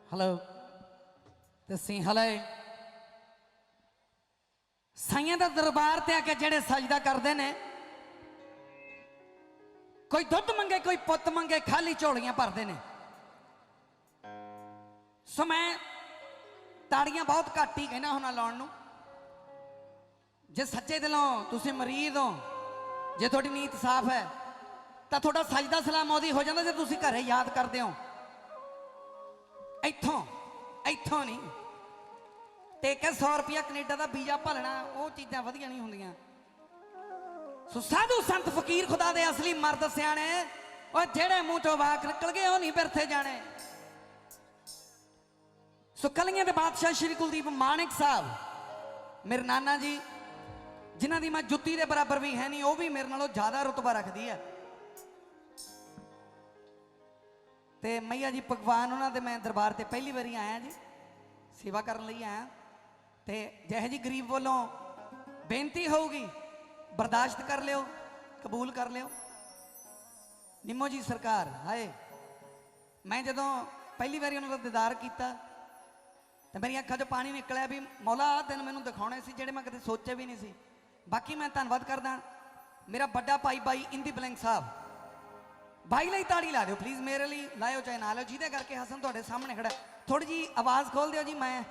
Hello तो सी हले साइयां दा दरबार ते आके जेड़े सजदा करते ने कोई दुध मंगे कोई पुत मंगे खाली झोलियां भरते ने। सो मैं ताड़ियां बहुत घट ही कहना होना लाउण नूं। जे सच्चे दिलों तुसीं मरीद हो, जे थोड़ी नीयत साफ है तो थोड़ा सजदा सलाम मोदी हो जाता। जे तुसीं घरे याद करते हो इत्थों इत्थों नहीं ते 100 रुपया कनेडा का वीजा भलना वो चीज़ां वधिया नहीं होंदियां। सो साधु संत फकीर खुदा दे असली मर्द सियाणे और जेड़े मुंह चों वाक निकल गए वो नहीं बिरथे जाने। सो कलियां दे बादशाह श्री कुलदीप माणिक साहब मेरे नाना जी जिन्हां दी मैं जुत्ती दे बराबर भी है नहीं, वो भी मेरे नालों ज़्यादा रुतबा रखदी है। ते मैया जी भगवान उन्होंने मैं दरबार से पहली बारी आया जी, सेवा करने लई आया। तो जह जी गरीब वालों बेनती होगी बर्दाश्त कर लियो, कबूल कर लियो। निम्मो जी सरकार हाय मैं जदों पहली बारी उन्होंने दीदार किया तो मेरी अखा चो पानी निकलिया भी मौला आ दिन मैनू दिखाने से जेडे मैं कदे सोचे भी नहीं सी। बाकी मैं धन्नवाद करदा मेरा बड़ा भाई भाई इंदी बलैंग साहब, भाई ली ताड़ी ला दो प्लीज़, मेरे लिए लाओ चाहे ना लो, जिदे करके हसन थोड़े सामने खड़ा। थोड़ी जी आवाज़ खोल दो जी, मैं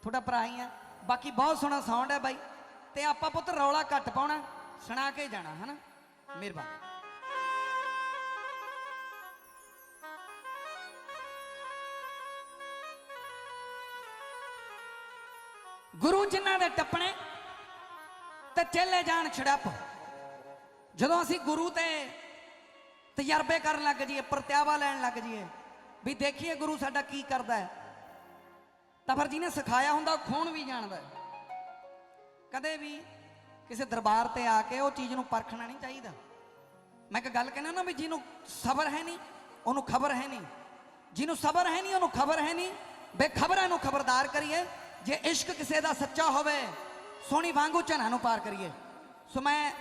थोड़ा भरा ही हाँ। बाकी बहुत सोहना साउंड है भाई, तो आपा पुत रौला घट पाना सुना के जाना है ना, मेहरबानी। गुरु जिन्हां दे टपने ते चेले जान छड़प। जदों असीं गुरु ते तजर्बे कर लग जाइए, परत्यावा लैन लग जाइए भी देखिए गुरु साडा की करदा है, तो फिर जिन्हें सिखाया हुंदा खून भी जानदा है। कदे भी किसी दरबार ते आके वो चीज़ नूं परखना नहीं चाहिए। मैं एक गल कहना ना भी जिन्हों सबर है नहीं उन्होंने खबर है नहीं, जिन्हों सबर है नहीं उन्होंने खबर है नहीं। बेखबरां नूं खबरदार करिए, जे इश्क किसी का सच्चा होवे सोहनी वांगू झना नूं पार करिए। सो मैं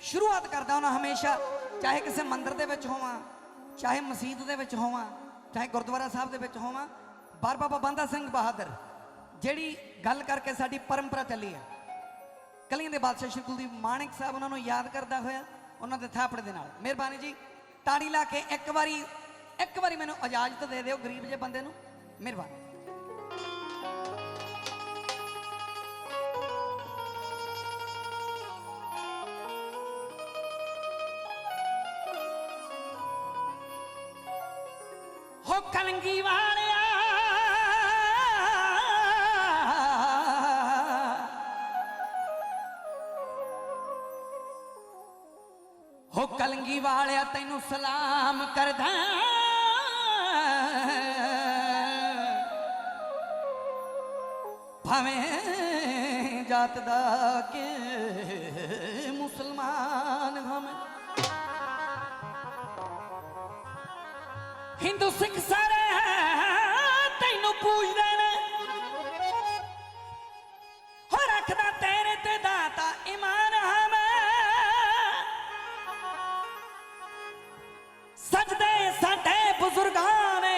शुरुआत करदा हूं हमेशा, चाहे किसी मंदिर दे विच होवां, चाहे मसीत दे विच होवां, चाहे गुरुद्वारा साहब दे विच होवां, बार बाबा बंदा सिंह बहादुर जिहड़ी गल करके साडी परंपरा चली है, कलियां दे बादशाह श्री कुलदीप माणिक साहब उन्होंने याद करदा होया उन्हां दे थापड़े दे नाल। मेहरबानी जी ताड़ी ला के एक बारी मैनूं इजाजत दे दिओ गरीब जे बंदे नूं, मेहरबानी। हो कलंगी वालिया हो कलंगी वालिया तैनू सलाम करदा, भावें जात दा के मुसलमान हमें हिंदू सिख सारे तैनू पूजदे ने, हो रखदा तेरे ते दाता ईमान हमें, सजदे साडे बुजुर्गां ने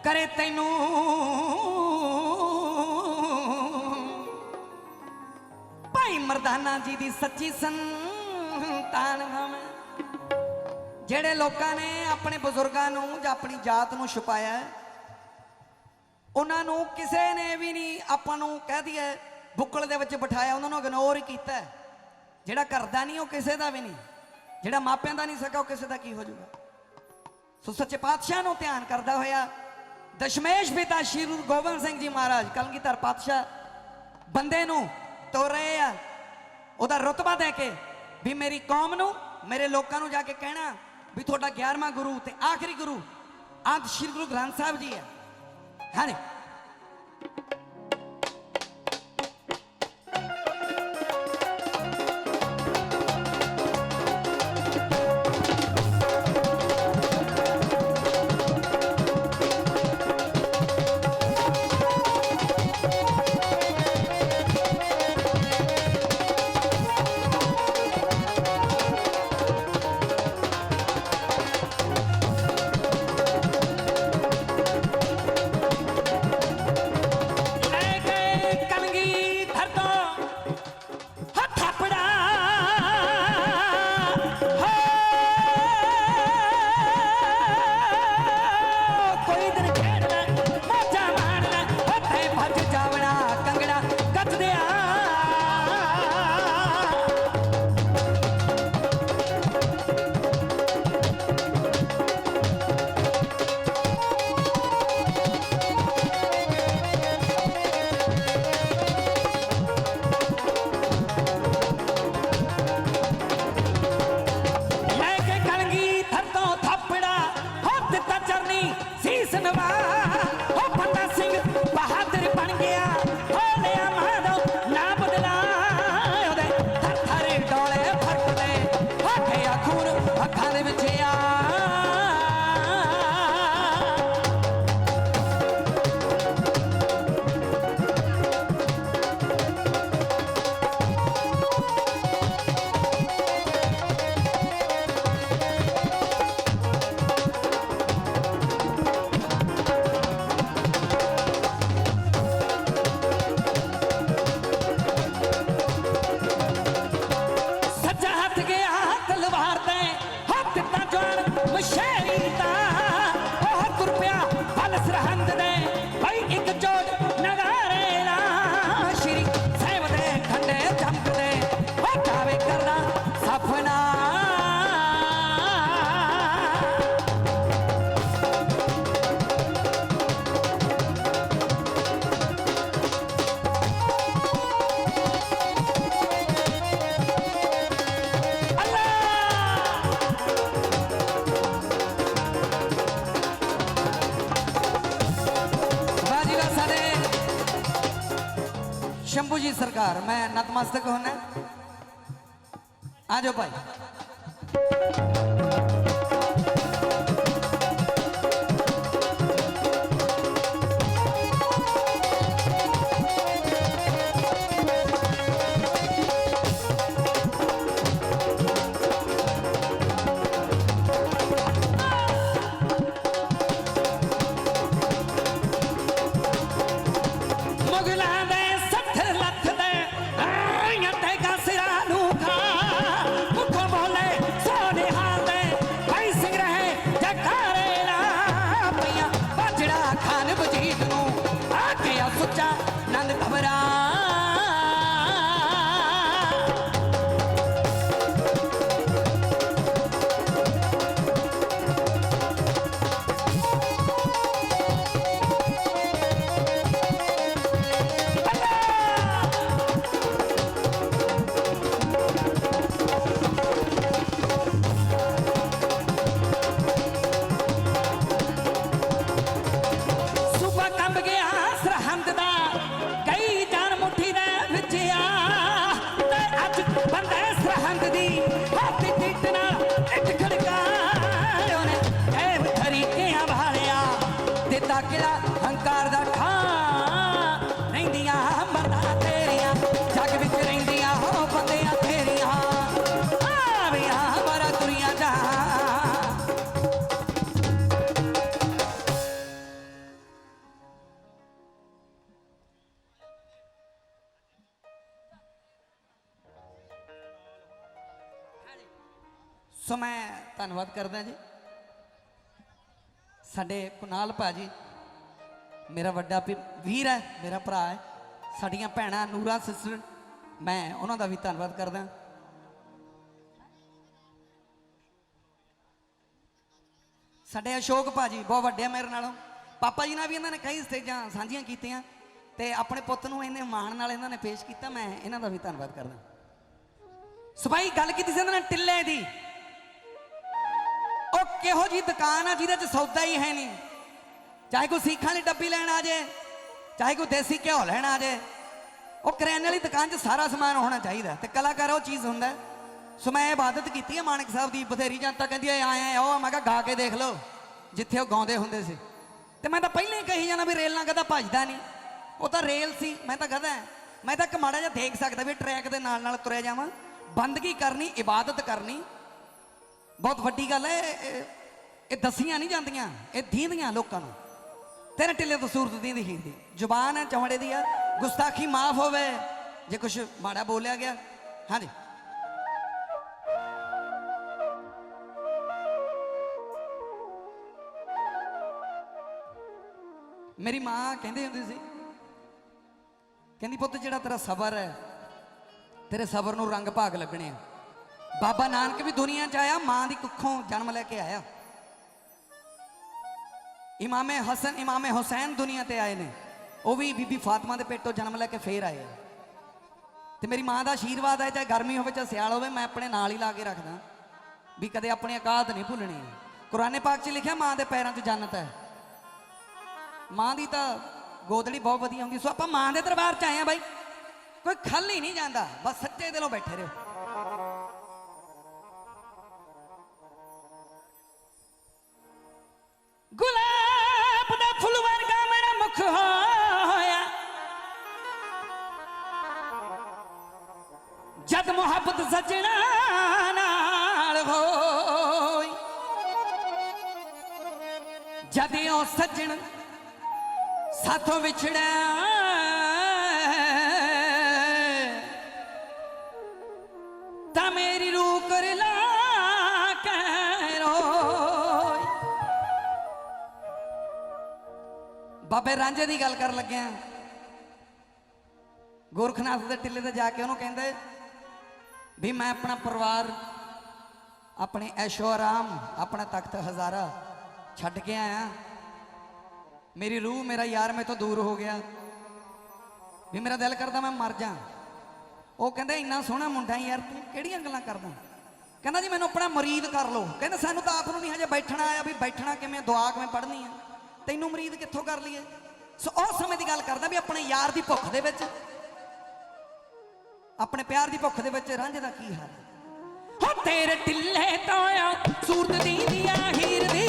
करे तैनू भाई मरदाना जी दी सच्ची संतान हमें। जेड़े लोगों ने अपने बुजुर्गों नूं जां अपनी जात नूं छुपाया उन्हां नूं किसे ने भी नहीं आपां नूं कह दिया बुक्कल दे विच बिठाया, उन्हां नूं इग्नोर कीता। जेड़ा करदा नहीं वो किसे दा भी नहीं, जेड़ा मापियां दा नहीं सका वो किसे दा की हो जाऊगा। सो सच्चे पातशाह नूं ध्यान करदा होया दशमेश पिता श्री गुरु गोबिंद सिंह जी महाराज कलगीधर पातशाह बंदे नूं तोर रहे आ, उहदा रुतबा दे के भी मेरी कौम नूं मेरे लोगों नूं जाके कहना भी थोड़ा 11वां गुरु ते आखिरी गुरु आदि श्री गुरु ग्रंथ साहब जी है। हाँ जी शंभू जी सरकार, मैं नतमस्तक होना। आ जाओ भाई। हंकार दा ठा रहिंदियां मरदा तेरियां, जग विच रहिंदियां हो बंदियां तेरियां, आवियां मारा तुरियां जा। सो मैं धन्नवाद करदा जी साडे कुनाल भाजी, मेरा वड्डा वीर है, मेरा भरा है, साड़ियाँ भैणां नूरा सिस्टर, मैं उन्हों का भी धन्नवाद करदा। साडे अशोक भाजी बहुत वड्डे मेरे नालों, पापा जी ने भी इन्होंने कई स्टेजां साझियां कीतियां ते अपने पुत्त नूं इन्ने माण नाल इन्होंने पेश किया, मैं इन्हों का भी धन्नवाद करदा। सभाई गल कीती सी इन्होंने टिल्ले दी, ओ किहो जी दुकान है जिहदे च सौदा ही है नहीं, चाहे कोई सीखां वाली डब्बी लैन आ जाए, चाहे कोई देसी घ्यो लैन आ जाए, वो करियाने वाली दुकान च सारा समान होना चाहिए, तो कलाकार वो चीज़ होंदा। सो मैं इबादत की है मानक साहब की, बथेरी जनता कहती है आए आओ, मैं गा के देख लो जिथे वो गाँदे होंदे सी, ते मैं तो पहले ही कही जाना भी रेल ना गधा भजदा नहीं, वो तो रेल सी, मैं तो गधा है, मैं तो एक माड़ा जिहा देख सकता भी ट्रैक के नाल तुरया जावां, बंदगी करनी इबादत करनी बहुत वड्डी गल है। ये दसियां नहीं जांदियां, ये दींदियां लोकां नूं। तेरे टिले तो सूरत दी हीर दी जुबान है चमड़े दी, गुस्ताखी माफ होवे जे कुछ माड़ा बोलिया गया। हाँ जी मेरी मां कहती होंदी सी, कहती पुत्त जिहड़ा तेरा सबर है, तेरे सबर नूं रंग भाग लगने। बाबा नानक भी दुनिया च आया, मां दी कुखों जन्म लैके आया। इमामे हसन इमामे हुसैन दुनिया ते आए ने, वो भी बीबी फातिमा दे पेटों जन्म लैके फिर आए। तो मेरी मां का आशीर्वाद है, चाहे गर्मी हो चाहे सियाल हो, मैं अपने नाल ही ला के रखदा भी कदे अपनी औकात नहीं भुलनी। कुराने पाक च लिखा मां के पैरों च जन्नत है, मां की तो गोदड़ी बहुत वधिया होंगी। सो आप मां के दरबार च आए हैं भाई, कोई खल ही नहीं जाता, बस सच्चे दिलों बैठे रहो। गुलाब दा फुल वर्गा मेरा मुख होया, जद मुहब्बत सजना नाल होई, जद ओ सजन साथों विछड़ा ता मेरी रूह कर ला बाबे रांझे की गल कर लगे। गोरखनाथ के टिले ते जाके उन्होंने कहते भी मैं अपना परिवार, अपने ऐशो आराम, अपना तख्त हजारा छड्ड के आया, मेरी रूह मेरा यार मेरे तो दूर हो गया, भी मेरा दिल करता मैं मर जा। वो कहते इन्ना सोहना मुंडा यार तू किहड़ियां गल्लां करदा, कहना जी मैनूं अपना मुरीद कर लो। कहते सानूं तां आप नूं नहीं हजे बैठना आया, भी बैठना किवें, दुआ किवें पढ़नी है, तैनूं मुरीद कित्थों कर लईए। सो उस समय की गल करदा भी अपने यार की भुख दे विच ਆਪਣੇ ਪਿਆਰ ਦੀ ਭੁੱਖ ਦੇ ਵਿੱਚ ਰਾਂਝੇ ਦਾ ਕੀ ਹਾਲ ਹੋ ਤੇਰੇ ਢਿੱਲੇ ਤੋਂ ਆ ਸੂਰਤ ਦੀ ਦੀਆਂ ਹੀਰ ਦੀ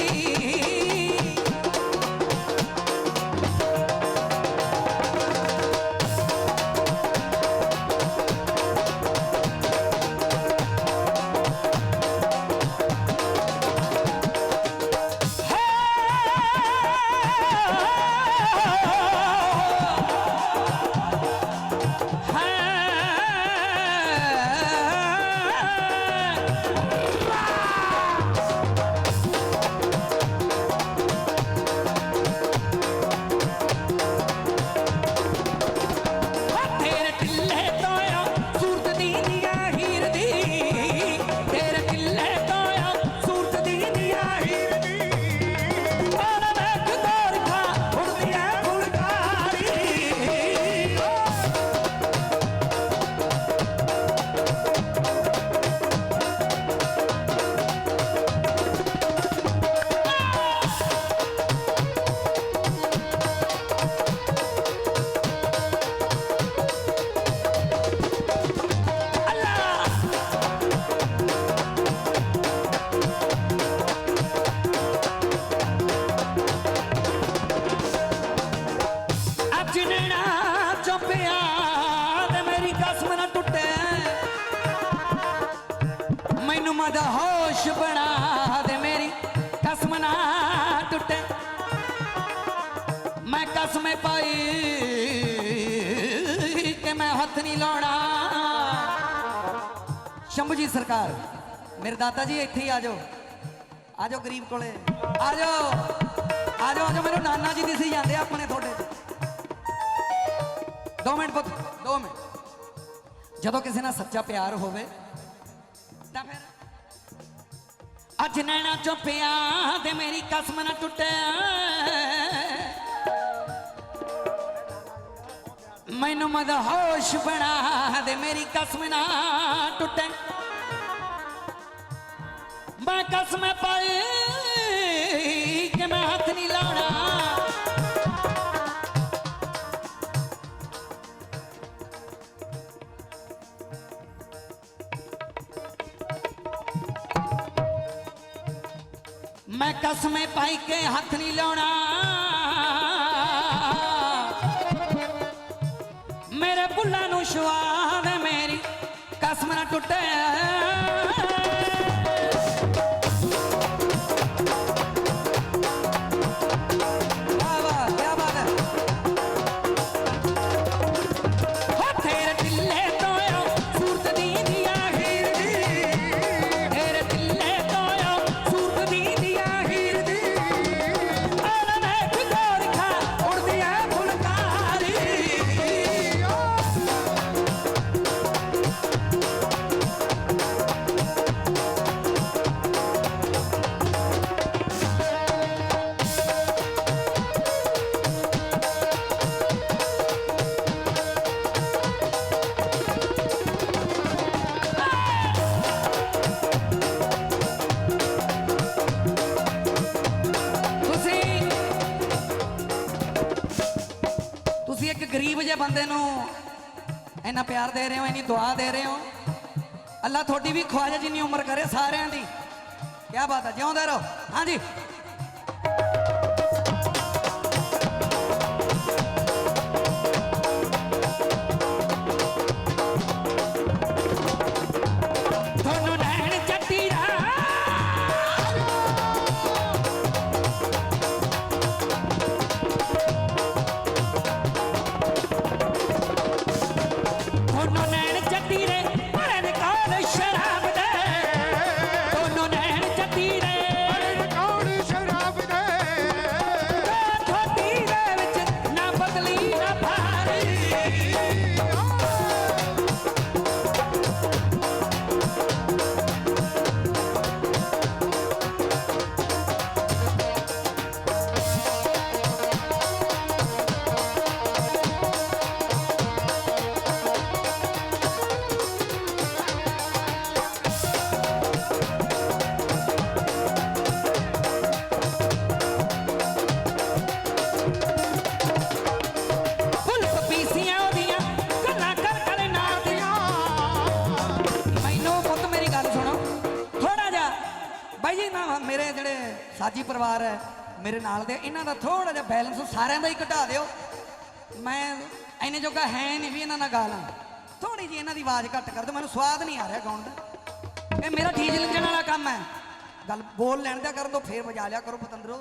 मद होश बना दे मेरी कसम ना टूटे मैं कसम पाई कि मैं हथ नहीं लाना शंभू जी सरकार मेरे दादा जी इत्थे ही आ जाओ गरीब कोले आ जाओ मेरे नाना जी दिसी जाते अपने थोड़े 2 मिनट पुत 2 मिनट जदों किसी नाल सच्चा प्यार होवे तां फिर अज नैना चो पिया ते मेरी कसम ना टुटे मैनू मद होश बना दे मेरी कसम ना टुटे मैं कसम पाई कि मैं हाथ नहीं लाना मैं कसम पाई के हाथ नहीं लाना मेरे बुल्ला नू शुआद मेरी कसम ना टुटे गरीब जे बंदे नू इन्ना प्यार दे रहे हो इन्नी दुआ दे रहे हो अल्लाह थोड़ी भी ख्वाजा जिन्नी उम्र करे सारे दी क्या बात है जिउंदे रहो हाँ जी फौजी परिवार है मेरे नाल दे, इन्हां दा थोड़ा जिहा बैलेंस सारिਆਂ ਦਾ ही घटा दिओ। मैं इन्ने जोगा है नहीं भी इन्हां नाल गा ਲਾਂ, थोड़ी जी इन्हां दी आवाज़ घट कर दो, मैनूं स्वाद नहीं आ रहा गाउण दा। ये मेरा डीजल इंजन वाला काम है, गल बोल लैण दिया कर दो, फिर बजा लिया करो पतंदरो,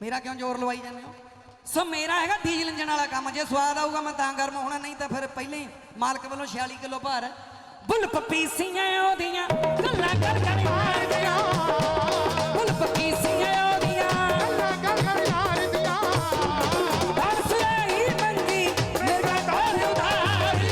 मेरा क्यों जोर लवाई जाते हो। सो मेरा है डीजल इंजन वाला काम, जो स्वाद आऊगा मैं तां गर्म होना, नहीं तो फिर पहले ही मालक वालों 46 किलो भार है। बुल पपीसियां ओदियां गल्लां कर कर यार दियां, बुल पपीसियां ओदियां गल्लां कर कर यार दियां, दस ही मंगी मेरा घर उधारी।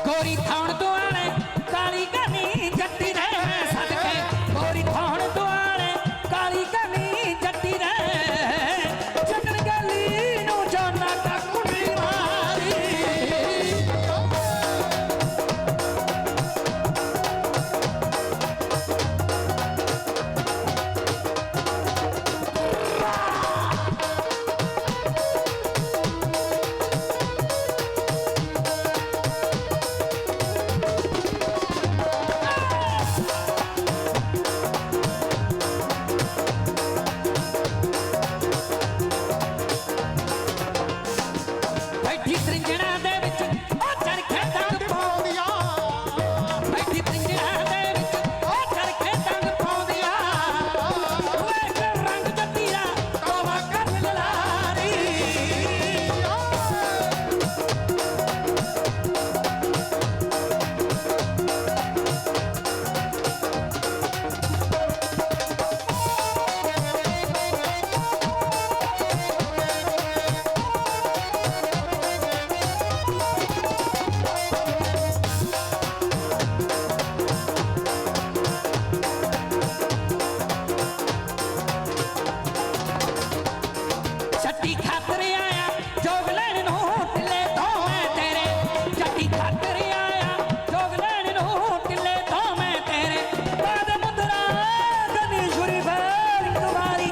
गोरी थाण दुआरे काली गनी जट्टी रे सदके, गोरी थाण दुआरे काली गनी जट्टी रे, चंदन गली नू जाना का कुंडली मारी। बैठी त्रिंजणा दे विच ओ चरखे तंग पाउंदियां, बैठी त्रिंजणा दे विच ओ चरखे तंग पाउंदियां, वेख रंग जतीरा तोवा कर ललारी। जट्टी खातर आया जोग लैण नूं टिल्ले तो मैं तेरे, जट्टी खातर आया जोग लैण नूं टिल्ले तो मैं तेरे, बाद मुद्रा गनी छुरी फेर एक वारी।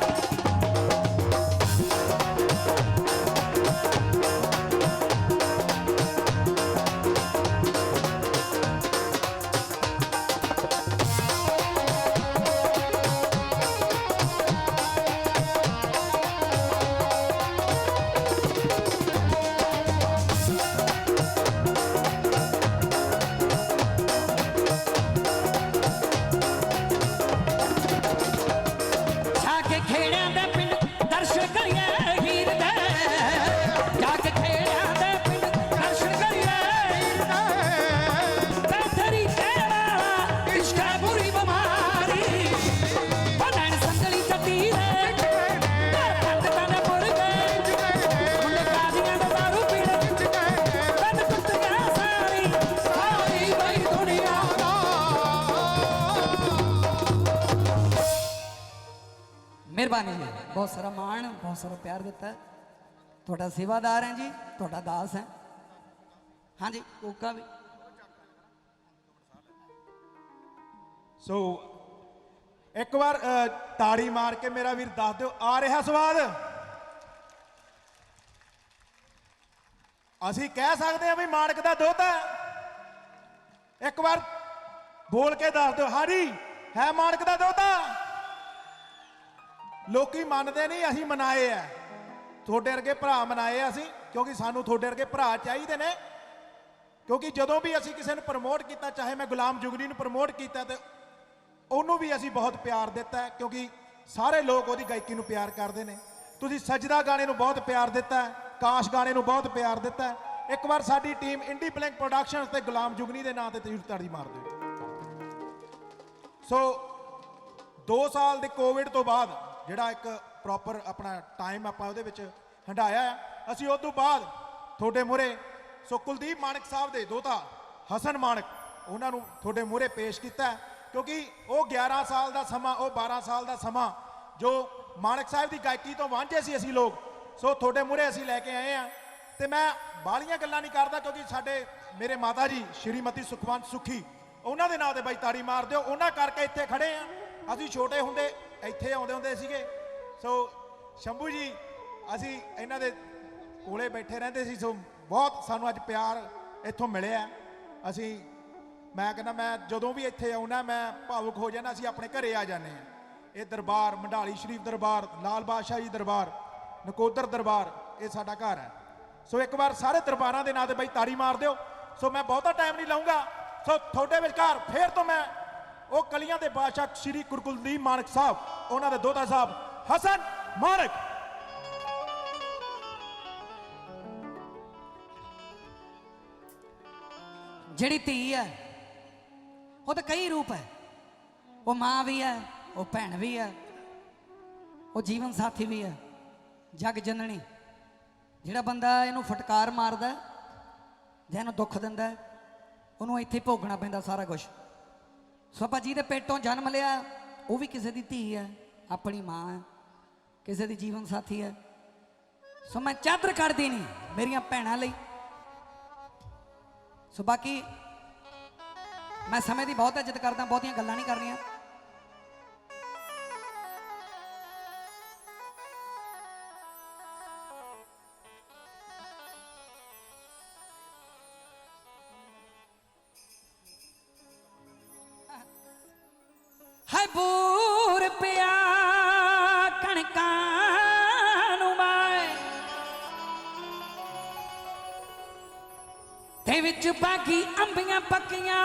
जाके खेड़ियां दे पिंड दर्शन करिए हीर दे, जाके खेड़ियां दे पिंड दर्शन करिए हीर दे, बैठरी तेरा इश्क है बुरी बीमारी, बनैन संगली जट्टी रे घर पंडितां दे मुर्गे, मुंडे कादियां दा दारू पीण, तन टुट गया सारी सारी बई दुनिया दा। मेहरबानी जी, बहुत सारा मान, बहुत सारा प्यार दिता है। थोड़ा सेवादार है जी, थोड़ा दास है। हाँ जी, कोका भी सो एक बार ताड़ी मार के मेरा वीर दस दो, आ रहा स्वाद? असी कह सकते हैं भी माणक दा दोता है? एक बार बोल के दस दो, हाँ जी है माणक दा दोता? लोकी मनते नहीं, असी मनाए है, थोड़े वर्गे भरा मनाए असी, क्योंकि सानू थोड़े वर्गे भरा चाहिए ने। क्योंकि जदों भी असी किसी ने प्रमोट किया, चाहे मैं गुलाम जुगनी नूं प्रमोट किया, तो ਉਹਨੂੰ भी असी बहुत प्यार दिता है, क्योंकि सारे लोग ਉਹਦੀ गायकी ਨੂੰ प्यार करते हैं। तुसीं सजदा गाने ਨੂੰ बहुत प्यार दिता है, काश गाने ਨੂੰ बहुत प्यार दिता है। एक बार साडी टीम इंडी ब्लैंक प्रोडक्शनस ते गुलाम जुगनी के नाम से जरूर ताड़ी मार दो। सो 2 साल के कोविड तो बाद ਜਿਹੜਾ एक प्रॉपर अपना टाइम ਆਪਾਂ ਉਹਦੇ ਵਿੱਚ ਹੰਡਾਇਆ ਹੈ, ਅਸੀਂ ਉਸ ਤੋਂ ਬਾਅਦ ਤੁਹਾਡੇ ਮੂਹਰੇ ਸੋ ਕੁਲਦੀਪ ਮਾਨਕ ਸਾਹਿਬ ਦੇ ਦੋਤਾ ਹਸਨ ਮਾਨਕ ਉਹਨਾਂ ਨੂੰ ਤੁਹਾਡੇ ਮੂਹਰੇ ਪੇਸ਼ ਕੀਤਾ, क्योंकि वो 11 साल का समा, वो 12 साल का समा ਜੋ ਮਾਨਕ ਸਾਹਿਬ ਦੀ ਗਾਇਕੀ ਤੋਂ ਵਾਂਝੇ ਸੀ ਅਸੀਂ ਲੋਕ, ਸੋ ਤੁਹਾਡੇ ਮੂਹਰੇ ਅਸੀਂ ਲੈ ਕੇ ਆਏ ਆ। ਤੇ ਮੈਂ ਬਾਹਲੀਆਂ ਗੱਲਾਂ ਨਹੀਂ ਕਰਦਾ ਕਿਉਂਕਿ ਸਾਡੇ ਮੇਰੇ ਮਾਤਾ ਜੀ ਸ਼੍ਰੀਮਤੀ ਸੁਖਵੰਤ ਸੁਖੀ, ਉਹਨਾਂ ਦੇ ਨਾਂ ਤੇ ਬਾਈ ਤਾੜੀ ਮਾਰ ਦਿਓ, ਉਹਨਾਂ ਕਰਕੇ ਇੱਥੇ ਖੜੇ ਆ। ਅਸੀਂ ਛੋਟੇ ਹੁੰਦੇ ਇੱਥੇ ਆਉਂਦੇ ਹੁੰਦੇ ਸੀਗੇ। ਸੋ ਸ਼ੰਭੂ ਜੀ ਅਸੀਂ ਇਹਨਾਂ ਦੇ ਕੋਲੇ ਬੈਠੇ ਰਹਿੰਦੇ ਸੀ। ਸੋ ਬਹੁਤ ਸਾਨੂੰ ਅੱਜ ਪਿਆਰ ਇੱਥੋਂ ਮਿਲਿਆ। ਅਸੀਂ ਮੈਂ ਕਹਿੰਦਾ ਮੈਂ ਜਦੋਂ ਵੀ ਇੱਥੇ ਆਉਣਾ ਮੈਂ ਭਾਵੁਕ ਹੋ ਜਾਣਾ। ਅਸੀਂ ਆਪਣੇ ਘਰੇ ਆ ਜਾਂਦੇ ਹਾਂ। ਇਹ ਦਰਬਾਰ ਮੰਡਾਲੀ ਸ਼ਰੀਫ ਦਰਬਾਰ, ਲਾਲ ਬਾਦਸ਼ਾਹ ਜੀ ਦਰਬਾਰ, ਨਕੋਦਰ ਦਰਬਾਰ, ਇਹ ਸਾਡਾ ਘਰ ਹੈ। ਸੋ ਇੱਕ ਵਾਰ ਸਾਰੇ ਦਰਬਾਰਾਂ ਦੇ ਨਾਂ ਤੇ ਬਾਈ ਤਾੜੀ ਮਾਰ ਦਿਓ। ਸੋ ਮੈਂ ਬਹੁਤਾ ਟਾਈਮ ਨਹੀਂ ਲਾਉਂਗਾ। ਸੋ ਤੁਹਾਡੇ ਵਿਚਕਾਰ ਫੇਰ ਤੋਂ ਮੈਂ ਉਹ ਕਲੀਆਂ ਦੇ ਬਾਦਸ਼ਾਹ ਸ਼੍ਰੀ ਗੁਰੂ ਕੁਲਦੀਪ ਮਾਨਕ ਸਾਹਿਬ, ਉਹਨਾਂ ਦੇ ਦੋਹਤਾ ਸਾਹਿਬ ਹਸਨ ਮਾਨਕ। ਜਿਹੜੀ ਧੀ ਹੈ ਉਹ ਤਾਂ ਕਈ ਰੂਪ ਹੈ। ਉਹ ਮਾਂ ਵੀ ਹੈ, ਉਹ ਭੈਣ ਵੀ ਹੈ, ਉਹ ਜੀਵਨ ਸਾਥੀ ਵੀ ਹੈ, ਜਗ ਜਨਨੀ। ਜਿਹੜਾ ਬੰਦਾ ਇਹਨੂੰ ਫਟਕਾਰ ਮਾਰਦਾ ਜਾਂ ਇਹਨੂੰ ਦੁੱਖ ਦਿੰਦਾ, ਉਹਨੂੰ ਇੱਥੇ ਭੋਗਣਾ ਪੈਂਦਾ ਸਾਰਾ ਕੁਝ। ਸੋ ਆਪਾਂ ਜਿਹਦੇ ਪੇਟੋਂ ਜਨਮ ਲਿਆ ਉਹ ਵੀ ਕਿਸੇ ਦੀ ਧੀ ਹੈ, ਆਪਣੀ ਮਾਂ ਹੈ, ਕਿਸੇ ਦੀ ਜੀਵਨ ਸਾਥੀ ਹੈ। ਸੋ ਮੈਂ ਚਾਦਰ ਕੱਢਦੀ ਨਹੀਂ ਮੇਰੀਆਂ ਭੈਣਾਂ ਲਈ। ਸੋ ਬਾਕੀ ਮੈਂ ਸਮੇਂ ਦੀ ਬਹੁਤ ਇੱਜ਼ਤ ਕਰਦਾ, ਬਹੁਤੀਆਂ ਗੱਲਾਂ ਨਹੀਂ ਕਰਨੀਆਂ। ਹਾਏ ਬੂਰ ਪਿਆ ਕਣਕਾਂ ਨੂੰ ਮੈਂ ਤੇ ਵਿੱਚ ਬਾਗੀ ਅੰਬੀਆਂ ਪੱਕੀਆਂ।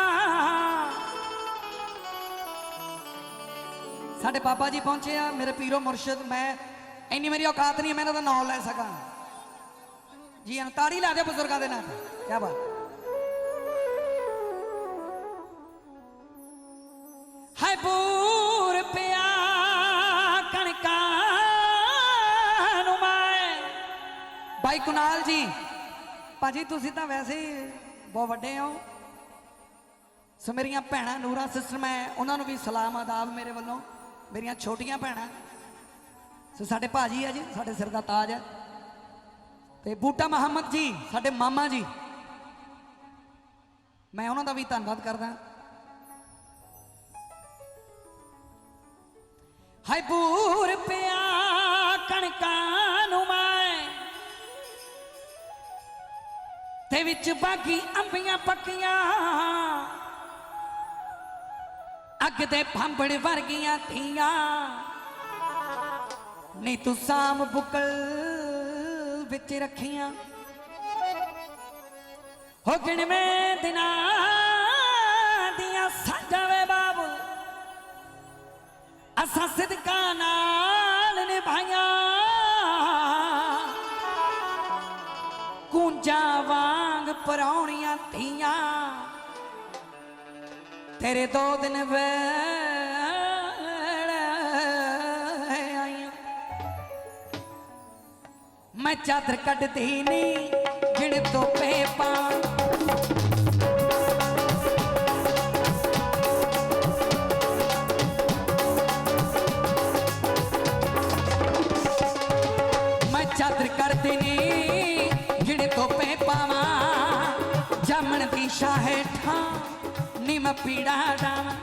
ਸਾਡੇ ਬਾਬਾ ਜੀ ਪਹੁੰਚੇ ਆ, ਮੇਰੇ ਪੀਰੋ ਮੁਰਸ਼ਿਦ। ਮੈਂ ਇੰਨੀ ਮੇਰੀ ਔਕਾਤ ਨਹੀਂ ਮੈਂ ਇਹਨਾਂ ਦਾ ਨਾਮ ਲੈ ਸਕਾਂ। ਜੀ ਤਾੜੀ ਲਾ ਦਿਓ ਬਜ਼ੁਰਗਾਂ ਦੇ ਨਾਂ ਤੇ। ਕਿਆ ਬਾਤ। ਹਾਏ ਬੂਰ ਪਿਆ ਕਣਕਾਂ ਨੂੰ ਮੈਂ। ਭਾਈ ਕੁਨਾਲ ਜੀ, ਭਾਜੀ ਤੁਸੀਂ ਤਾਂ ਵੈਸੇ ਹੀ ਬਹੁਤ ਵੱਡੇ ਹੋ। ਸੋ ਮੇਰੀਆਂ ਭੈਣਾਂ ਨੂਰਾ ਸਿਸਟਰ, ਮੈਂ ਉਹਨਾਂ ਨੂੰ ਵੀ ਸਲਾਮ ਆਦਾਬ ਮੇਰੇ ਵੱਲੋਂ, ਮੇਰੀਆਂ ਛੋਟੀਆਂ ਭੈਣਾਂ। ਸੋ ਸਾਡੇ ਭਾਜੀ ਆ ਜੀ, ਸਾਡੇ ਸਿਰ ਦਾ ਤਾਜ ਹੈ। ਤੇ ਬੂਟਾ ਮੁਹੰਮਦ ਜੀ ਸਾਡੇ ਮਾਮਾ ਜੀ, ਮੈਂ ਉਹਨਾਂ ਦਾ ਵੀ ਧੰਨਵਾਦ ਕਰਦਾ। ਹਾਏ ਬੂਰ ਪਿਆ ਕਣਕਾਂ ਨੂੰ ਮੈਂ ਤੇ ਵਿੱਚ ਬਾਗੀ ਅੰਬੀਆਂ ਪੱਕੀਆਂ। ਅੱਗ ਦੇ ਭਾਂਬੜ ਵਰਗੀਆਂ ਧੀਆਂ ਨੀ ਤੂੰ ਸਾਮ ਬੁਕਲ ਵਿੱਚ ਰੱਖੀਆਂ। ਹੋ ਗਿਣਵੇਂ ਦਿਨਾਂ ਦੀਆਂ ਸਾਂਝਾਂ ਵੇ ਬਾਬੂ ਅਸਾਂ ਸਿਦਕਾਂ ਨਾਲ ਨਿਭਾਈਆਂ। ਕੂੰਜਾਂ ਵਾਂਗ ਪਰਾਉਣੀਆਂ ਧੀਆਂ ਤੇਰੇ 2 ਦਿਨ ਵੇਲੇ ਆਈਆਂ। ਮੈਂ ਚਾਦਰ ਕੱਢਦੀ ਨਹੀਂ ਗਿਣ ਤੋਪੇ ਪਾ। ਚਾਦਰ ਕਰਦੇ ਨੇ ਜਿਹੜੇ ਤੋਪੇ ਪਾਵਾਂ। ਜਾਮਣ ਦੀ ਸ਼ਾਹੇਠਾਂ ਨਿਮ ਪੀੜਾ ਡਾਵਾਂ।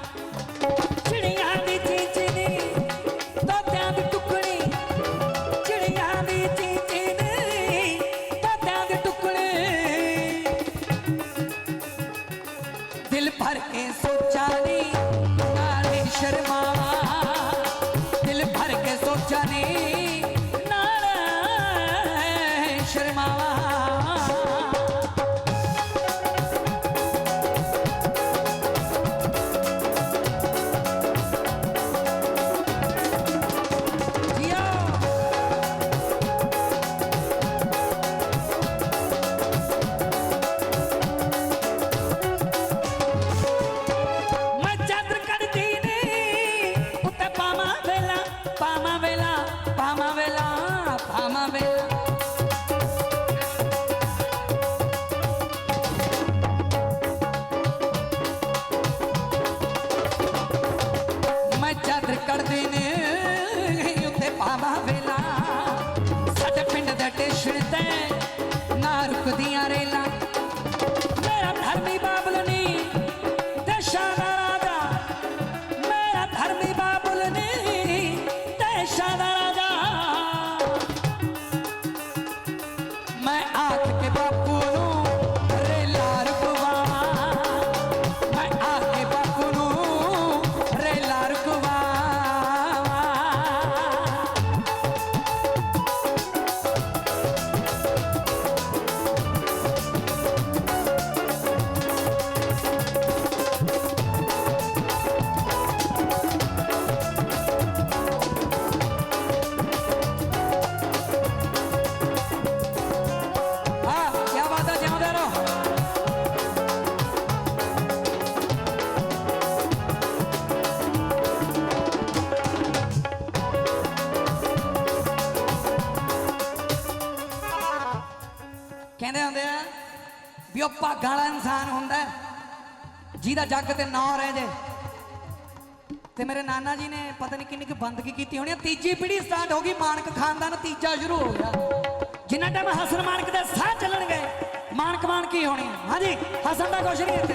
ਚਿੜੀਆਂ ਦੀ ਚੀਚੀ ਨੀ ਤੋਤਿਆਂ ਦੀ ਟੁਕੜੀ। ਚਿੜੀਆਂ ਦੀ ਚੀਚੀ ਨੀ ਤੋਤਿਆਂ ਦੀ ਟੁਕੜੀ। ਦਿਲ ਭਰ ਕੇ ਸੋਚਾਂ ਨੀ ਨਾਲੇ ਸ਼ਰਮਾਵਾਂ। ਦਿਲ ਭਰ ਕੇ ਸੋਚਾਂ ਨੀ दियां रेलां मेरा धर्मी बाबुल नी देशां दा राजा मेरा धर्मी बाबुल नी देशां दा राजा मैं आख के बापू नू रेला रुकवावां मैं आख के बापू नू रेला रुकवावां क्या बात है जिਉਂਦੇ ਰਹੋ ਕਹਿੰਦੇ ਹੁੰਦੇ ਆ ਵੀ ਉਹ ਭਾਗਾਂ ਵਾਲਾ ਇਨਸਾਨ ਹੁੰਦਾ ਹੈ, ਜਿਹਦਾ ਜੱਗ ਤੇ ਨਾਂ ਰਹਿ ਜੇ ਤੇ ਮੇਰੇ ਨਾਨਾ ਜੀ ਨੇ ਪਤਾ ਨਹੀਂ ਕਿੰਨੀ ਕੁ ਬੰਦਗੀ ਕੀਤੀ ਹੋਣੀ ਆ। ਤੀਜੀ ਪੀੜ੍ਹੀ ਸਟਾਰਟ ਹੋ ਗਈ, ਮਾਨਕ ਖਾਨਦਾਨ ਤੀਜਾ ਸ਼ੁਰੂ ਹੋ ਗਿਆ। ਜਿੰਨਾ ਟਾਈਮ ਹਸਨ ਮਾਨਕ ਦੇ ਸਾਹ ਚੱਲਣਗੇ ਮਾਨਕ ਮਾਨਕੀ ਹੋਣੀ ਆ। ਹਾਂਜੀ ਹਸਨ ਦਾ ਕੁਛ ਨਹੀਂ ਇੱਥੇ।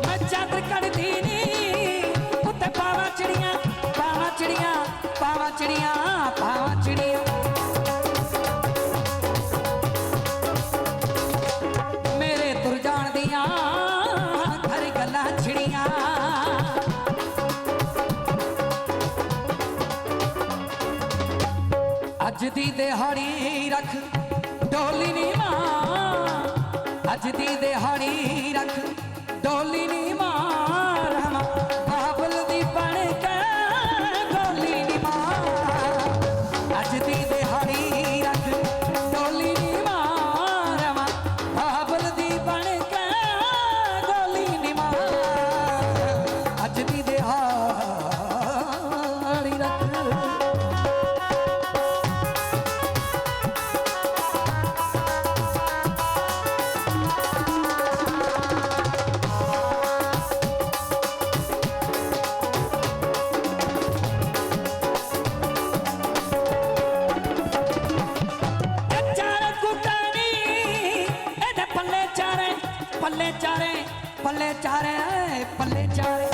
ਮੈਂ ਚਾਦਰ ਕੱਢਦੀ ਨੀ ਉੱਤੇ ਪਾਵਾਂ ਚਿੜੀਆਂ ਪਾਵਾਂ ਚਿੜੀਆਂ ਪਾਵਾਂ ਚਿੜੀਆਂ ਪਾਵਾਂ ਚਿੜੀਆਂ ਮੇਰੇ ਤੁਰ ਜਾਣ ਦੀਆਂ ਹਰ ਗੱਲਾਂ ਛਿੜੀਆਂ ਅੱਜ ਦੀ ਦਿਹਾੜੀ ਰੱਖ ਡੋਲੀ ਨੀ ਮਾਂ ਅੱਜ ਦੀ ਦਿਹਾੜੀ ਰੱਖ ਡੋਲੀ ਨੀ ਮਾਂ ਰਮਾ ਬਾਬਲ ਦੀ ਬਣ ਕੇ ਗੋਲੀ ਨੀ ਮਾਂ ਅੱਜ ਦੀ ਦਿਹਾੜੀ ਰੱਖ ਡੋਲੀ ਨੀ ਮਾਂ ਰਮਾ ਬਾਬਲ ਦੀ ਬਣ ਕੇ ਗੋਲੀ ਨੀ ਮਾਂ ਅੱਜ ਦੀ ਦਿਹਾੜੀ ਰੱਖ ਚਾਰੇ ਕੁੱਟਣੀ ਇਹਦੇ ਪੱਲੇ ਚਾਰੇ ਪੱਲੇ ਚਾਰੇ ਪੱਲੇ ਚਾਰੇ ਪੱਲੇ ਚਾਰੇ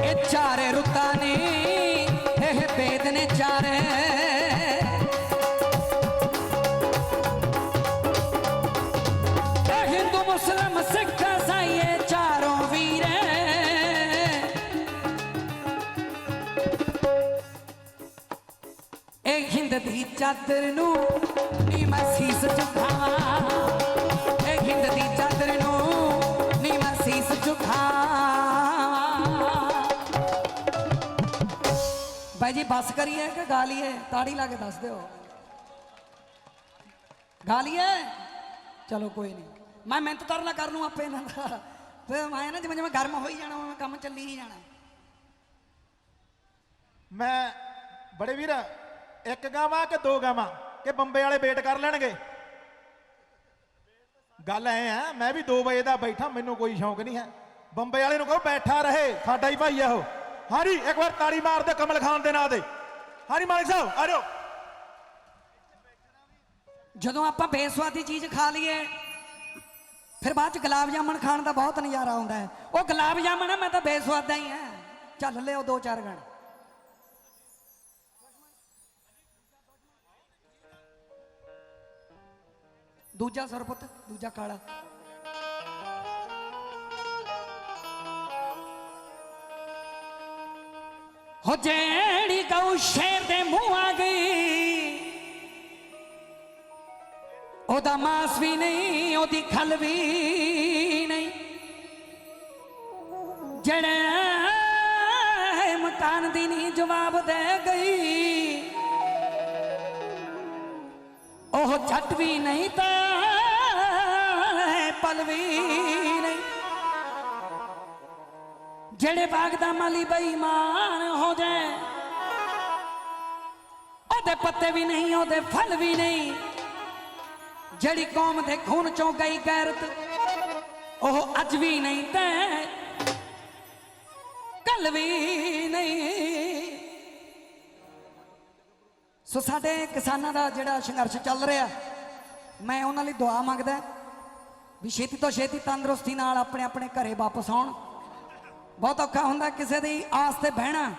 ਇਹ ਚਾਰੇ ਰੁੱਤਾਂ ਨੇ ਇਹ ਭੇਦ ਨੇ ਚਾਰੇ ਇਹ ਹਿੰਦੂ ਮੁਸਲਮ ਸਿੱਖ ਈਸਾਈ ਇਹ ਚਾਰੋਂ ਵੀਰ ਇਹ ਹਿੰਦ ਦੀ ਚਾਦਰ ਨੂੰ ਨੀ ਮੈਂ ਸੀਸ ਝੁਕਾਵਾਂ ਇਹ ਹਿੰਦ ਦੀ ਚਾਦਰ ਨੂੰ ਨੀ ਮੈਂ ਸੀਸ ਝੁਕਾਵਾਂ ਬਾਈ ਜੀ ਬਸ ਕਰੀਏ ਕਿ ਗਾ ਲਈਏ ਤਾੜੀ ਲਾ ਕੇ ਦੱਸ ਦਿਓ ਗਾ ਲਈਏ ਚਲੋ ਕੋਈ ਨਹੀਂ ਮੈਂ ਮਿਹਨਤ ਤਰਲਾ ਕਰ ਲੂੰ ਆਪੇ ਇਹਨਾਂ ਦਾ ਫਿਰ ਮੈਂ ਨਾ ਜਿਵੇਂ ਜਿਵੇਂ ਗਰਮ ਹੋਈ ਜਾਣਾ ਉਵੇਂ ਕੰਮ ਚੱਲੀ ਹੀ ਜਾਣਾ ਮੈਂ ਬੜੇ ਵੀਰ ਇੱਕ ਗਾਵਾਂ ਕਿ ਦੋ ਗਾਵਾਂ ਕਿ ਬੰਬੇ ਵਾਲੇ ਵੇਟ ਕਰ ਲੈਣਗੇ ਗੱਲ ਐ ਆ ਮੈਂ ਵੀ 2 ਵਜੇ ਦਾ ਬੈਠਾ ਮੈਨੂੰ ਕੋਈ ਸ਼ੌਂਕ ਨਹੀਂ ਹੈ ਬੰਬੇ ਵਾਲੇ ਨੂੰ ਕਹੋ ਬੈਠਾ ਰਹੇ ਸਾਡਾ ਹੀ ਭਾਈ ਆ ਉਹ ਹਾਂਜੀ ਇੱਕ ਵਾਰ ਤਾੜੀ ਮਾਰ ਦੇ ਕਮਲ ਖਾਨ ਦੇ ਨਾਂ ਤੇ ਹਾਂਜੀ ਮਾਲਿਕ ਸਾਹਿਬ ਆ ਜਾਓ ਜਦੋਂ ਆਪਾਂ ਬੇਸਵਾਦੀ ਚੀਜ਼ ਖਾ ਲਈਏ ਫਿਰ ਬਾਅਦ ਚ ਗੁਲਾਬ ਜਾਮਣ ਖਾਣ ਦਾ ਬਹੁਤ ਨਜ਼ਾਰਾ ਆਉਂਦਾ ਹੈ ਉਹ ਗੁਲਾਬ ਜਾਮਣ ਹੈ ਮੈਂ ਤਾਂ ਬੇਸਵਾਦਾ ਹੀ ਹਾਂ ਚੱਲ ਲਿਓ 2-4 ਗਾਣੇ ਦੂਜਾ ਸਰਪੁੱਤ ਦੂਜਾ ਕਾਲਾ ਹੋ ਜਿਹੜੀ ਗਊ ਸ਼ੇਰ ਦੇ ਮੂੰਹ ਆ ਗਈ ਉਹਦਾ ਮਾਸ ਵੀ ਨਹੀਂ ਉਹਦੀ ਖਲ ਵੀ ਨਹੀਂ ਜਿਹੜੇ ਮਕਾਨ ਦੀ ਨਹੀਂ ਜਵਾਬ ਦੇ ਗਈ ਉਹ ਛੱਟ ਵੀ ਨਹੀਂ ਤਾਂ ਪਲ ਵੀ ਨਹੀਂ ਜਿਹੜੇ ਬਾਗ ਦਾ ਮਾਲੀ ਬੇਈਮਾਨ ਹੋ ਜਾਏ ਉਹਦੇ ਪੱਤੇ ਵੀ ਨਹੀਂ ਉਹਦੇ ਫਲ ਵੀ ਨਹੀਂ, ਜਿਹੜੀ ਕੌਮ ਦੇ ਖੂਨ ਚੋਂ ਗਈ ਗੈਰਤ ਉਹ ਅੱਜ ਵੀ ਨਹੀਂ ਤੇ ਕੱਲ ਵੀ ਨਹੀਂ। ਸੋ ਸਾਡੇ ਕਿਸਾਨਾਂ ਦਾ ਜਿਹੜਾ ਸੰਘਰਸ਼ ਚੱਲ ਰਿਹਾ, ਮੈਂ ਉਹਨਾਂ ਲਈ ਦੁਆ ਮੰਗਦਾ ਵੀ ਛੇਤੀ ਤੋਂ ਛੇਤੀ ਤੰਦਰੁਸਤੀ ਨਾਲ ਆਪਣੇ ਆਪਣੇ ਘਰੇ ਵਾਪਸ ਆਉਣ। ਬਹੁਤ ਔਖਾ ਹੁੰਦਾ ਕਿਸੇ ਦੀ ਆਸ ਤੇ ਬਹਿਣਾ,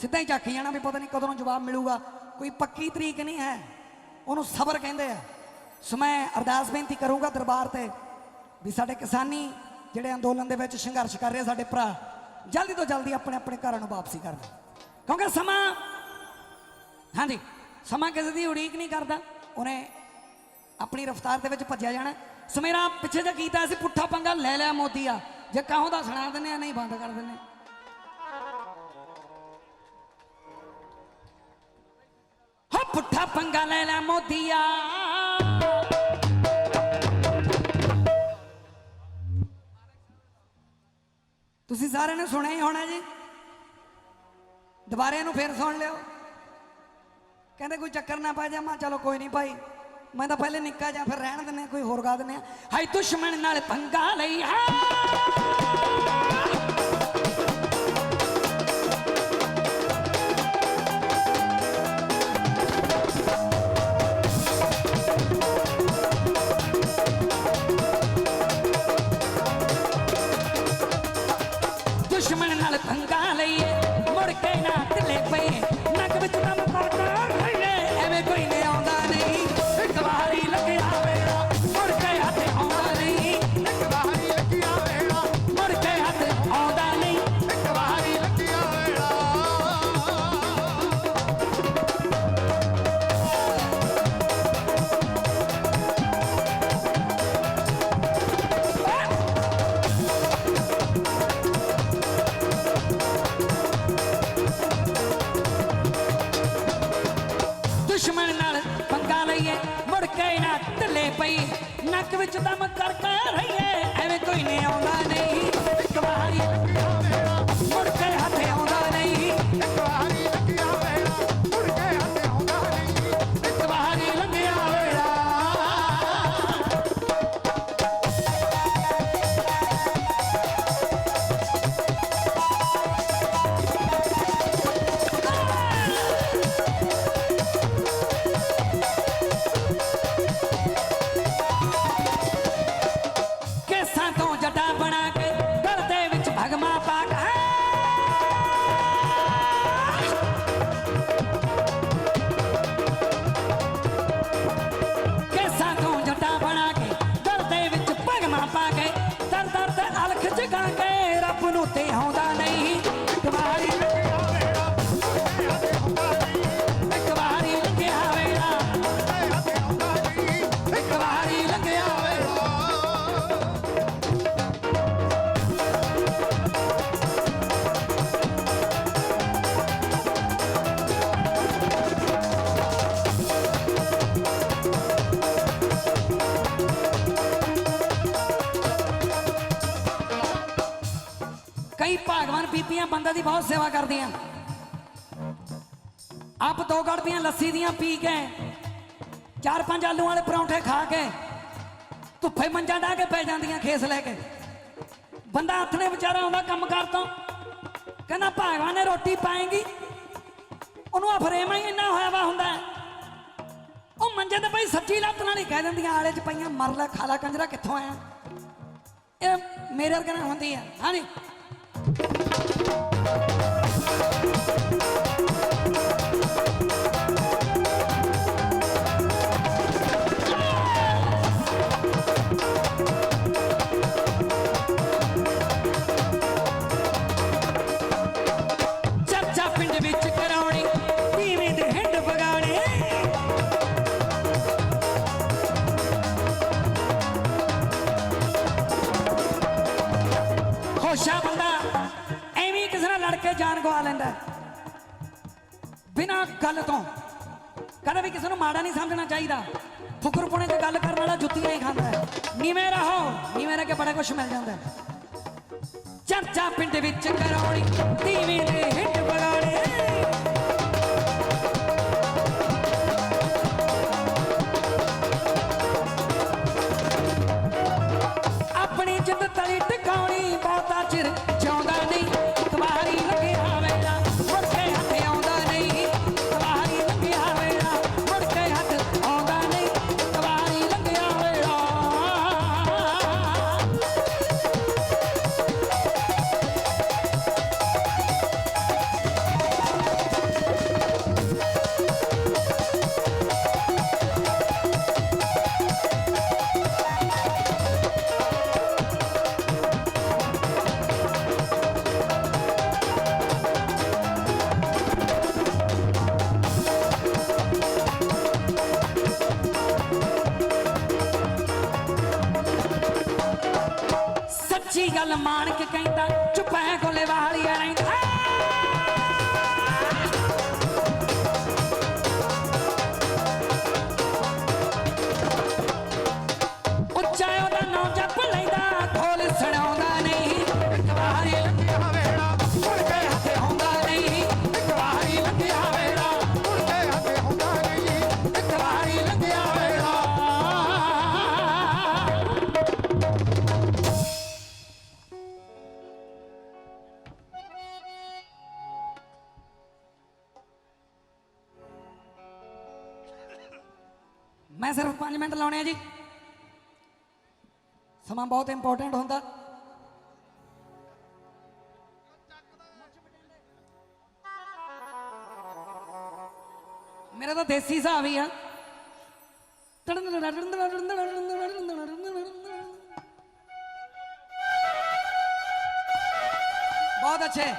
ਸਿੱਧਾ ਹੀ ਝਾਕੀ ਜਾਣਾ ਵੀ ਪਤਾ ਨਹੀਂ ਕਦੋਂ ਨੂੰ ਜਵਾਬ ਮਿਲੂਗਾ, ਕੋਈ ਪੱਕੀ ਤਰੀਕ ਨਹੀਂ ਹੈ, ਉਹਨੂੰ ਸਬਰ ਕਹਿੰਦੇ ਆ। ਸੋ ਮੈਂ ਅਰਦਾਸ ਬੇਨਤੀ ਕਰੂੰਗਾ ਦਰਬਾਰ ਤੇ ਵੀ ਸਾਡੇ ਕਿਸਾਨੀ ਜਿਹੜੇ ਅੰਦੋਲਨ ਦੇ ਵਿੱਚ ਸੰਘਰਸ਼ ਕਰ ਰਹੇ ਸਾਡੇ ਭਰਾ ਜਲਦੀ ਤੋਂ ਜਲਦੀ ਆਪਣੇ ਆਪਣੇ ਘਰਾਂ ਨੂੰ ਵਾਪਸੀ ਕਰਨ, ਕਿਉਂਕਿ ਸਮਾਂ, ਹਾਂਜੀ ਸਮਾਂ ਕਿਸੇ ਦੀ ਉਡੀਕ ਨਹੀਂ ਕਰਦਾ, ਉਹਨੇ ਆਪਣੀ ਰਫ਼ਤਾਰ ਦੇ ਵਿੱਚ ਭੱਜਿਆ ਜਾਣਾ। ਸੋ ਮੇਰਾ ਪਿੱਛੇ ਜਿਹਾ ਕੀਤਾ ਸੀ ਪੁੱਠਾ ਪੰਗਾ ਲੈ ਲਿਆ ਮੋਦੀਆ, ਜੇ ਕਹੋ ਤਾਂ ਸੁਣਾ ਦਿੰਦੇ ਆ, ਨਹੀਂ ਬੰਦ ਕਰ ਦਿੰਦੇ। ਹੋ ਪੁੱਠਾ ਪੰਗਾ ਲੈ ਲਿਆ ਮੋਦੀਆ, ਤੁਸੀਂ ਸਾਰਿਆਂ ਨੇ ਸੁਣਿਆ ਹੀ ਹੋਣਾ ਜੀ, ਦੁਬਾਰੇ ਇਹਨੂੰ ਫੇਰ ਸੁਣ ਲਿਓ। ਕਹਿੰਦੇ ਕੋਈ ਚੱਕਰ ਨਾ ਪਾ ਜਾ, ਮੈਂ ਚਲੋ ਕੋਈ ਨਹੀਂ ਭਾਈ, ਮੈਂ ਤਾਂ ਪਹਿਲੇ ਨਿੱਕਾ ਜਾ, ਫਿਰ ਰਹਿਣ ਦਿੰਦੇ ਕੋਈ ਹੋਰ ਗਾ ਦਿੰਦੇ ਆ। ਹਾਈ ਦੁਸ਼ਮਣ ਨਾਲ ਪੰਗਾ ਲਈ ਦੁਸ਼ਮਣ ਨਾਲ ਪੰਗਾ ਲਈਏ, ਮੁੜ ਕੇ ਨਾ ਢਿੱਲੇ ਪਏ, ਨੱਕ ਵਿੱਚ ਦਮ ਕਰਦਾ ਰਹੀਏ, ਐਵੇਂ ਕੋਈ ਨਹੀਂ ਆਉਂਦਾ ਨਹੀਂ, ਇੱਕ ਵਾਰੀ ਲੱਗਿਆ ਵੇਲਾ ਮੁੜ ਕੇ ਹੱਥ ਆਉਂਦਾ ਨਹੀਂ, ਇੱਕ ਵਾਰੀ ਲੱਗਿਆ ਵੇਲਾ ਮੁੜ ਕੇ ਹੱਥ ਆਉਂਦਾ ਨਹੀਂ। ਇੱਕ ਵਾਰੀ ਲੱਗਿਆ ਵੇਲਾ ਦੁਸ਼ਮਣ ਨਾਲ ਪੰਗਾ ਲਈਏ, ਮੁੜ ਕੇ ਨਾ ਢਿੱਲੇ ਪਈ, ਨੱਕ ਵਿੱਚ ਦਮ ਕਰਦਾ ਰਹੀਏ, ਐਵੇਂ ਕੋਈ ਨਹੀਂ ਆਉਂਦਾ ਨਹੀਂ, ਇੱਕ ਵਾਰੀ ਲੱਗਿਆ ਵੇਲਾ ਮੁੜ ਕੇ ਹੱਥ ਆਉਂਦਾ ਨਹੀਂ, ਇੱਕ ਵਾਰੀ ਲੱਗਿਆ ਵੇਲਾ ਮੁੜ ਕੇ ਹੱਥ ਆਉਂਦਾ ਨਹੀਂ। ਇੱਕ ਵਾਰੀ ਲੰਘਿਆ ਵੇਲਾ। ਕੇਸਾਂ ਤੋਂ ਜੱਟਾ ਬਣਾ ਕੇ ਗਲ ਦੇ ਵਿੱਚ ਭਗਮਾ ਪਾ ਕੇ, ਕੇਸਾਂ ਤੋਂ ਜੱਟਾ ਬਣਾ ਕੇ ਗਲ ਦੇ ਵਿੱਚ ਭਗਮਾ ਪਾ ਕੇ, ਦਰ ਦਰ ਤੇ ਅਲਖ ਜਗਾ ਕੇ ਰੱਬ ਨੂੰ ਤੇ ਆਉਂਦਾ ਨਹੀਂ, ਇੱਕ ਵਾਰੀ ਲੱਗਿਆ ਵੇਲਾ ਮੁੜ ਕੇ ਹੱਥ ਆਉਂਦਾ ਨਹੀਂ, ਇੱਕ ਵਾਰੀ ਲੰਘਿਆ ਵੇਲਾ, ਮੁੜ ਕੇ ਹੱਥ ਆਉਂਦਾ ਨਹੀਂ। ਇੱਕ ਵਾਰੀ ਲੰਘਿਆ ਵੇਲਾ। ਕਈ ਭਾਗਵਾਨ ਬੀਬੀਆਂ ਬੰਦਾ ਦੀ ਬਹੁਤ ਸੇਵਾ ਕਰਦੀਆਂ, ਆਪ 2 ਗੜਬੀਆਂ ਲੱਸੀ ਦੀਆਂ ਪੀ ਕੇ, 4-5 ਆਲੂ ਵਾਲੇ ਪਰੌਂਠੇ ਖਾ ਕੇ ਧੁੱਪੇ ਮੰਜਾ ਢਾ ਕੇ ਪੈ ਜਾਂਦੀਆਂ ਖੇਸ ਲੈ ਕੇ। ਬੰਦਾ ਹੱਥ ਨੇ ਵਿਚਾਰਾ ਆਉਂਦਾ ਕੰਮ ਕਰ ਤੋਂ, ਕਹਿੰਦਾ ਭਾਗਵਾਨ ਨੇ ਰੋਟੀ ਪਾਏਗੀ, ਉਹਨੂੰ ਆ ਫਰੇਮਾ ਹੀ ਇੰਨਾ ਹੋਇਆ ਵਾ ਹੁੰਦਾ ਹੈ। ਉਹ ਮੰਜੇ ਤੇ ਪਈ ਸੱਚੀ ਲੱਤ ਨਾਲ ਹੀ ਕਹਿ ਦਿੰਦੀਆਂ ਆਲੇ 'ਚ ਪਈਆਂ, ਮਰ ਲੈ ਖਾ ਲੈ ਕੰਜਰਾ, ਕਿੱਥੋਂ ਆਇਆ। ਇਹ ਮੇਰੇ ਵਰਗੇ ਨਾਲ ਹੁੰਦੀ ਹੈ। ਹਾਂਜੀ ਚਰਚਾ ਪਿੰਡ ਵਿੱਚ ਕਰਾਉਣੀ, ਧੀਵੇਂ ਦੇ ਹਿੰਡ ਵਗਾਣੇ, ਹੋਸ਼ਾ ਬੰਦਾ ਐਵੇਂ ਕਿਸੇ ਨਾਲ ਲੜ ਕੇ ਜਾਨ ਗਵਾ ਲੈਂਦਾ ਬਿਨਾਂ ਗੱਲ ਤੋਂ। ਕਦੇ ਵੀ ਕਿਸੇ ਨੂੰ ਮਾੜਾ ਨਹੀਂ ਸਮਝਣਾ ਚਾਹੀਦਾ, ਫੁਕਰਪੁਣੇ 'ਚ ਗੱਲ ਕਰਨ ਵਾਲਾ ਜੁੱਤੀਆਂ ਹੀ ਖਾਂਦਾ ਹੈ। ਨੀਵੇਂ ਰਹੋ, ਨੀਵੇਂ ਰਹਿ ਕੇ ਬੜਾ ਕੁਛ ਮਿਲ ਜਾਂਦਾ ਹੈ। ਚਰਚਾ ਪਿੰਡ ਵਿੱਚ ਕਰਾਉਣੀ, ਧੀਵੇਂ ਦੇ ਹਿੰਡ ਵਗਾਣੇ, ਸੱਚੀ ਗੱਲ ਮਾਣ ਕੇ ਕਹਿੰਦਾ ਚੁੱਪੈ ਗੋਲੇ ਵਾਲੀਆ ਰਹਿੰਦਾ ਉੱਚਾ ਉਹਦਾ ਨਾਂ ਜਪ ਲੈਂਦਾ ਢੋਲ ਸੁਣਾਉਂਦਾ ਨਹੀਂ ਇੱਕ ਵਾਰੀ ਲੰਘਿਆ ਵੇਲਾ ਮੁੜ ਕੇ ਹੱਥੇ ਹੁੰਦਾ ਨਹੀਂ ਇੱਕ ਵਾਰੀ ਲੰਘਿਆ ਵੇਲਾ ਮੁੜ ਕੇ ਹੱਥੇ ਹੁੰਦਾ ਨਹੀਂ ਇੱਕ ਵਾਰੀ ਲੰਘਿਆ ਵੇਲਾ ਮੈਂ ਸਿਰਫ 5 ਮਿੰਟ ਲਾਉਣੇ ਆ ਜੀ ਸਮਾਂ ਬਹੁਤ ਇੰਪੋਰਟੈਂਟ ਹੁੰਦਾ ਮੇਰਾ ਤਾਂ ਦੇਸੀ ਹਿਸਾਬ ਹੀ ਆ ਬਹੁਤ ਅੱਛੇ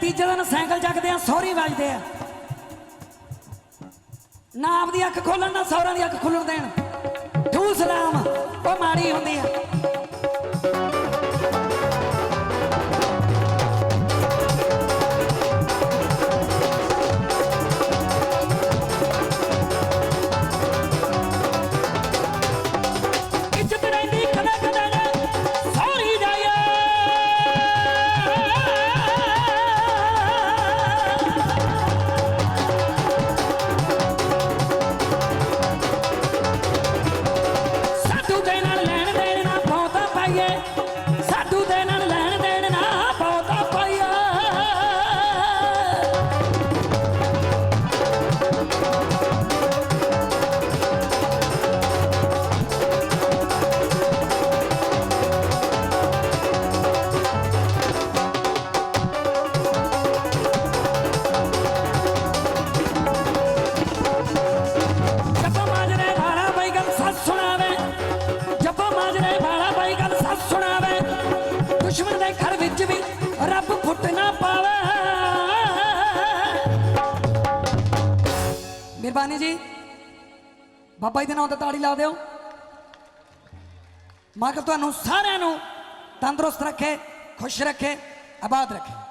ਤੀਜੇ ਦਿਨ ਸਾਈਕਲ ਚੱਕਦੇ ਆ ਸਹੁਰੀ ਵੱਜਦੇ ਆ ਨਾ ਆਪਦੀ ਅੱਖ ਖੋਲਣ ਨਾ ਸਹੁਰਿਆਂ ਦੀ ਅੱਖ ਖੁੱਲਣ ਦੇਣ ਠੂ ਸਲਾਮ ਉਹ ਮਾੜੀ ਹੁੰਦੀ ਆ ਇੱਜ਼ਤ ਰਹਿੰਦੀ ਕਦੇ ਕਦੇ ਨਾ ਸਹੁਰੀ ਜਾਏ ਸਾਧੂ ਦੇ ਨਾਲ ਲੈਣ ਦੇਣ ਨਾ ਬਹੁਤਾ ਪਾਈਏ ਸਾਧੂ ਦੇ ਨਾਲ ਲੈਣ ਦੇਣ ਨਾ ਬਹੁਤਾ ਪਾਈਏ ਜੱਪਾ ਮਾਜਰੇ ਵਾਲਾ ਬਾਈ ਗੱਲ ਸੱਚ ਸੁਣਾਵੇ ਜੱਪਾ ਮਾਜਰੇ ਵਾਲਾ ਬਾਈ ਗੱਲ ਸੱਚ ਸੁਣਾਵੇ ਦੁਸ਼ਮਣ ਦੇ ਘਰ ਵਿੱਚ ਵੀ ਰੱਬ ਫੁੱਟ ਨਾ ਪਾਵੇ ਮਿਹਰਬਾਨੀ ਜੀ ਬਾਬਾ ਜੀ ਦੇ ਨਾਮ ਤੇ ਤਾੜੀ ਲਾ ਦਿਓ ਮਾਲਕ ਤੁਹਾਨੂੰ ਸਾਰਿਆਂ ਨੂੰ ਤੰਦਰੁਸਤ ਰੱਖੇ ਖੁਸ਼ ਰੱਖੇ ਆਬਾਦ ਰੱਖੇ